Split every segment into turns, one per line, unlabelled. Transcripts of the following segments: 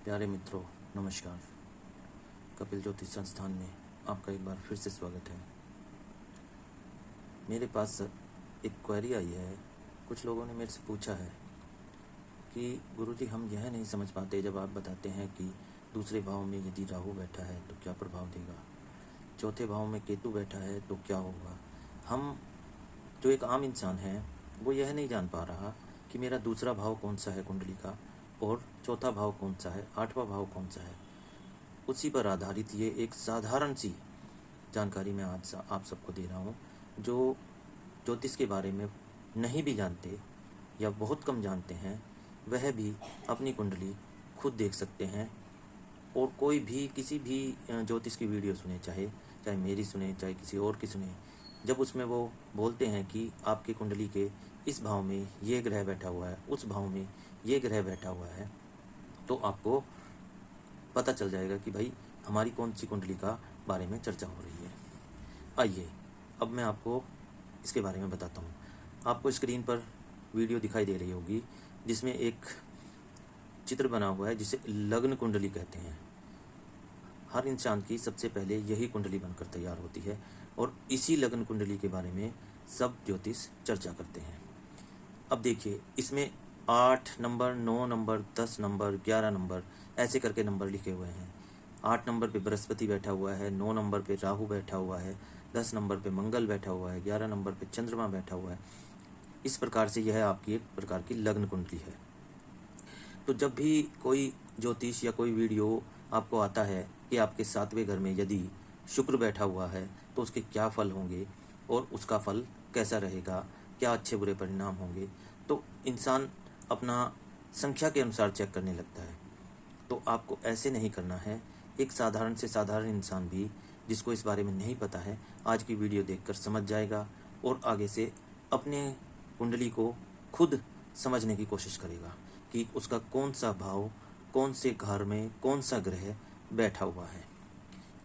प्यारे मित्रों, नमस्कार। कपिल ज्योतिष संस्थान में आपका एक बार फिर से स्वागत है। मेरे पास एक क्वेरी आई है। कुछ लोगों ने मेरे से पूछा है कि गुरुजी, हम यह नहीं समझ पाते जब आप बताते हैं कि दूसरे भाव में यदि राहु बैठा है तो क्या प्रभाव देगा, चौथे भाव में केतु बैठा है तो क्या होगा। हम जो एक आम इंसान है वो यह नहीं जान पा रहा कि मेरा दूसरा भाव कौन सा है कुंडली का और चौथा भाव कौन सा है, आठवां भाव कौन सा है। उसी पर आधारित ये एक साधारण सी जानकारी मैं आज आप सबको दे रहा हूँ। जो ज्योतिष के बारे में नहीं भी जानते या बहुत कम जानते हैं, वह भी अपनी कुंडली खुद देख सकते हैं। और कोई भी किसी भी ज्योतिष की वीडियो सुने, चाहे मेरी सुने, चाहे किसी और की सुने, जब उसमें वो बोलते हैं कि आपकी कुंडली के इस भाव में ये ग्रह बैठा हुआ है, उस भाव में ये ग्रह बैठा हुआ है, तो आपको पता चल जाएगा कि भाई हमारी कौन सी कुंडली का बारे में चर्चा हो रही है। आइए अब मैं आपको इसके बारे में बताता हूँ। आपको स्क्रीन पर वीडियो दिखाई दे रही होगी जिसमें एक चित्र बना हुआ है जिसे लग्न कुंडली कहते हैं। हर इंसान की सबसे पहले यही कुंडली बनकर तैयार होती है और इसी लग्न कुंडली के बारे में सब ज्योतिष चर्चा करते हैं। अब देखिए, इसमें 8 नंबर, 9 नंबर, 10 नंबर, 11 नंबर ऐसे करके नंबर लिखे हुए हैं। 8 नंबर पे बृहस्पति बैठा हुआ है, 9 नंबर पे राहु बैठा हुआ है, 10 नंबर पे मंगल बैठा हुआ है, 11 नंबर पे चंद्रमा बैठा हुआ है। इस प्रकार से यह आपकी एक प्रकार की लग्न कुंडली है। तो जब भी कोई ज्योतिष या कोई वीडियो आपको आता है कि आपके 7वें घर में यदि शुक्र बैठा हुआ है तो उसके क्या फल होंगे और उसका फल कैसा रहेगा, क्या अच्छे बुरे परिणाम होंगे, तो इंसान अपना संख्या के अनुसार चेक करने लगता है। तो आपको ऐसे नहीं करना है। एक साधारण से साधारण इंसान भी जिसको इस बारे में नहीं पता है, आज की वीडियो देखकर समझ जाएगा और आगे से अपने कुंडली को खुद समझने की कोशिश करेगा कि उसका कौन सा भाव, कौन से घर में कौन सा ग्रह बैठा हुआ है।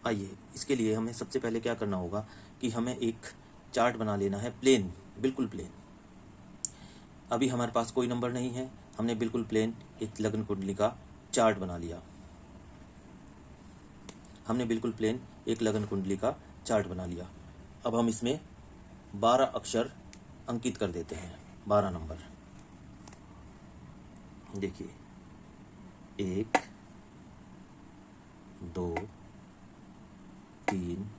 आइए, इसके लिए हमें सबसे पहले क्या करना होगा कि हमें एक चार्ट बना लेना है, प्लेन, बिल्कुल प्लेन। अभी हमारे पास कोई नंबर नहीं है, हमने बिल्कुल प्लेन एक लग्न कुंडली का चार्ट बना लिया। हमने बिल्कुल प्लेन एक लग्न कुंडली का चार्ट बना लिया। अब हम इसमें 12 अक्षर अंकित कर देते हैं, 12 नंबर। देखिए, 1 2 3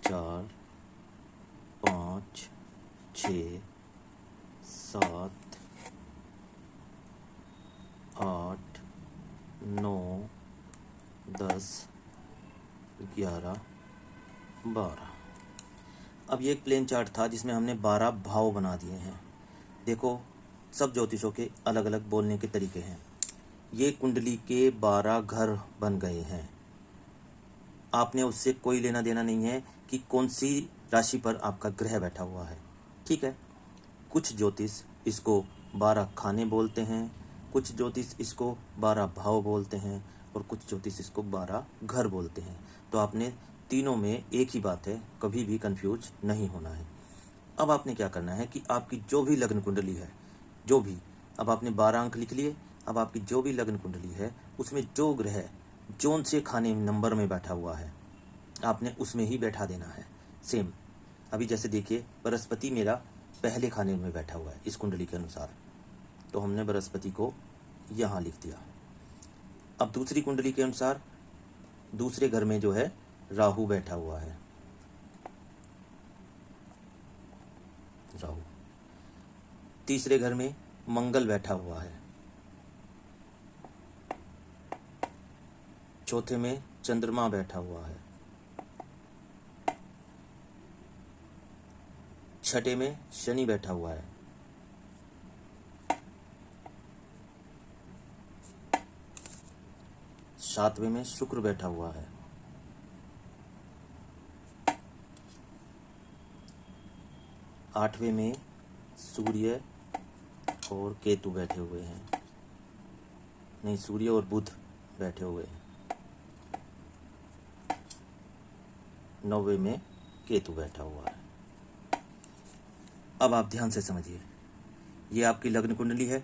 4 5 6 7 8 9 10 11 12। अब ये एक प्लेन चार्ट था जिसमें हमने 12 भाव बना दिए हैं। देखो, सब ज्योतिषों के अलग अलग बोलने के तरीके हैं। ये कुंडली के 12 घर बन गए हैं। आपने उससे कोई लेना देना नहीं है कि कौन सी राशि पर आपका ग्रह बैठा हुआ है, ठीक है। कुछ ज्योतिष इसको 12 खाने बोलते हैं, कुछ ज्योतिष इसको 12 भाव बोलते हैं और कुछ ज्योतिष इसको 12 घर बोलते हैं। तो आपने तीनों में एक ही बात है, कभी भी कंफ्यूज नहीं होना है। अब आपने क्या करना है कि आपकी जो भी लग्न कुंडली है, जो भी, अब आपने 12 अंक लिख लिए। अब आपकी जो भी लग्न कुंडली है उसमें जो ग्रह जोन से खाने नंबर में बैठा हुआ है, आपने उसमें ही बैठा देना है। सेम अभी जैसे देखिए, बृहस्पति मेरा पहले खाने में बैठा हुआ है इस कुंडली के अनुसार, तो हमने बृहस्पति को यहाँ लिख दिया। अब दूसरी कुंडली के अनुसार दूसरे घर में जो है राहु बैठा हुआ है, राहु। तीसरे घर में मंगल बैठा हुआ है, चौथे में चंद्रमा बैठा हुआ है, छठे में शनि बैठा हुआ है, सातवें में शुक्र बैठा हुआ है, आठवें में सूर्य और केतु बैठे हुए हैं, नहीं, सूर्य और बुध बैठे हुए हैं, 9वें में केतु बैठा हुआ है। अब आप ध्यान से समझिए, ये आपकी लग्न कुंडली है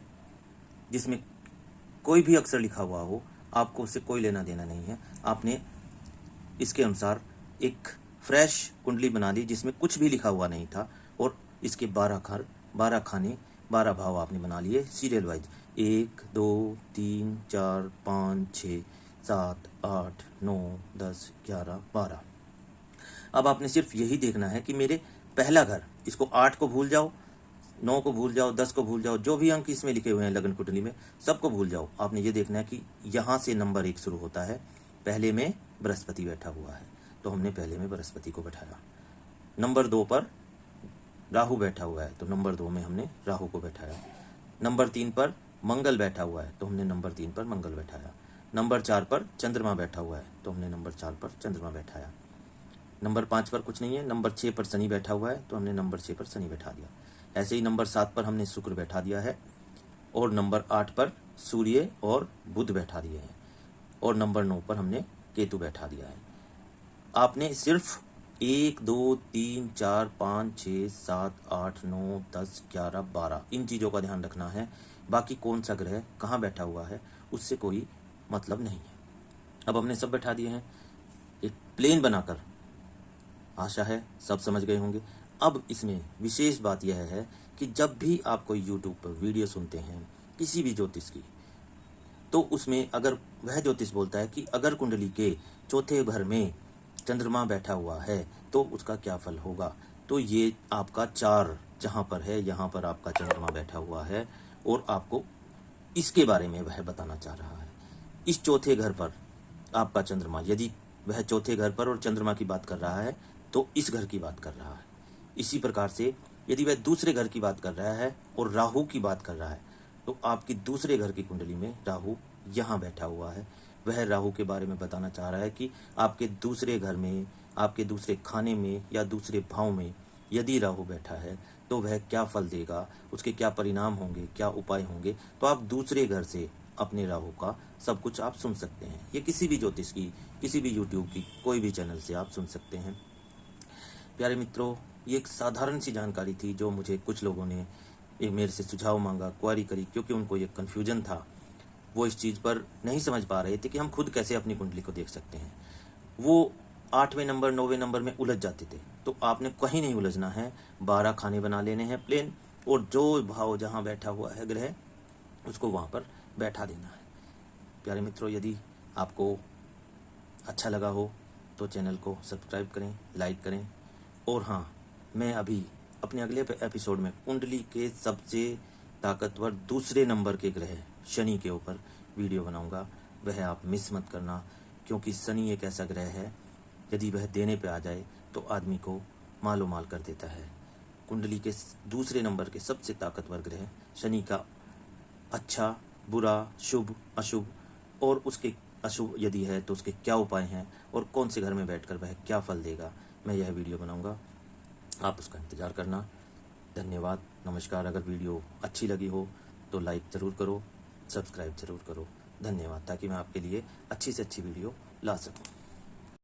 जिसमें कोई भी अक्षर लिखा हुआ हो, आपको उससे कोई लेना देना नहीं है। आपने इसके अनुसार एक फ्रेश कुंडली बना दी जिसमें कुछ भी लिखा हुआ नहीं था, और इसके 12 घर, 12 खाने, 12 भाव आपने बना लिए सीरियल वाइज, 1 2 3 4 5 6 7 8 9 10 11 12। अब आपने सिर्फ यही देखना है कि मेरे पहला घर, इसको 8 को भूल जाओ, 9 को भूल जाओ, 10 को भूल जाओ, जो भी अंक इसमें लिखे हुए हैं लगन कुंडली में सबको भूल जाओ। आपने ये देखना है कि यहाँ से नंबर 1 शुरू होता है। पहले में बृहस्पति बैठा हुआ है, तो हमने पहले में बृहस्पति को बैठाया। नंबर 2 पर राहु बैठा हुआ है, तो नंबर 2 में हमने राहु को बैठाया। नंबर 3 पर मंगल बैठा हुआ है, तो हमने नंबर 3 पर मंगल बैठाया। नंबर 4 पर चंद्रमा बैठा हुआ है, तो हमने नंबर 4 पर चंद्रमा बैठाया। नंबर 5 पर कुछ नहीं है। नंबर 6 पर शनि बैठा हुआ है, तो हमने नंबर 6 पर शनि बैठा दिया। ऐसे ही नंबर 7 पर हमने शुक्र बैठा दिया है, और नंबर 8 पर सूर्य और बुध बैठा दिए हैं, और नंबर 9 पर हमने केतु बैठा दिया है। आपने सिर्फ 1 2 3 4 5 6 7 8 9 10 11 12 इन चीज़ों का ध्यान रखना है। बाकी कौन सा ग्रह कहाँ बैठा हुआ है उससे कोई मतलब नहीं है। अब हमने सब बैठा दिए हैं एक प्लेन बनाकर, आशा है सब समझ गए होंगे। अब इसमें विशेष बात यह है कि जब भी आप कोई यूट्यूब पर वीडियो सुनते हैं किसी भी ज्योतिष की, तो उसमें अगर वह ज्योतिष बोलता है कि अगर कुंडली के चौथे घर में चंद्रमा बैठा हुआ है तो उसका क्या फल होगा, तो ये आपका 4 जहाँ पर है यहाँ पर आपका चंद्रमा बैठा हुआ है, और आपको इसके बारे में वह बताना चाह रहा है। इस चौथे घर पर आपका चंद्रमा, यदि वह चौथे घर पर और चंद्रमा की बात कर रहा है तो इस घर की बात कर रहा है। इसी प्रकार से यदि वह दूसरे घर की बात कर रहा है और राहु की बात कर रहा है, तो आपकी दूसरे घर की कुंडली में राहु यहाँ बैठा हुआ है। वह राहु के बारे में बताना चाह रहा है कि आपके दूसरे घर में, आपके दूसरे खाने में या दूसरे भाव में यदि राहु बैठा है तो वह क्या फल देगा, उसके क्या परिणाम होंगे, क्या उपाय होंगे। तो आप दूसरे घर से अपने राहु का सब कुछ आप सुन सकते हैं। ये किसी भी ज्योतिष की, किसी भी यूट्यूब की, कोई भी चैनल से आप सुन सकते हैं। प्यारे मित्रों, ये एक साधारण सी जानकारी थी जो मुझे कुछ लोगों ने मेरे से सुझाव मांगा, क्वेरी करी, क्योंकि उनको ये कन्फ्यूजन था। वो इस चीज़ पर नहीं समझ पा रहे थे कि हम खुद कैसे अपनी कुंडली को देख सकते हैं। वो 8वें नंबर 9वें नंबर में उलझ जाते थे। तो आपने कहीं नहीं उलझना है, 12 खाने बना लेने हैं प्लेन, और जो भाव जहाँ बैठा हुआ है ग्रह उसको वहाँ पर बैठा देना है। प्यारे मित्रों, यदि आपको अच्छा लगा हो तो चैनल को सब्सक्राइब करें, लाइक करें। और हाँ, मैं अभी अपने अगले एपिसोड में कुंडली के सबसे ताकतवर दूसरे नंबर के ग्रह शनि के ऊपर वीडियो बनाऊंगा। वह आप मिस मत करना, क्योंकि शनि एक ऐसा ग्रह है यदि वह देने पे आ जाए तो आदमी को मालो माल कर देता है। कुंडली के दूसरे नंबर के सबसे ताकतवर ग्रह शनि का अच्छा, बुरा, शुभ, अशुभ, और उसके अशुभ यदि है तो उसके क्या उपाय हैं और कौन से घर में बैठकर वह क्या फल देगा, मैं यह वीडियो बनाऊंगा। आप उसका इंतज़ार करना। धन्यवाद, नमस्कार। अगर वीडियो अच्छी लगी हो तो लाइक ज़रूर करो, सब्सक्राइब ज़रूर करो। धन्यवाद, ताकि मैं आपके लिए अच्छी से अच्छी वीडियो ला सकूं।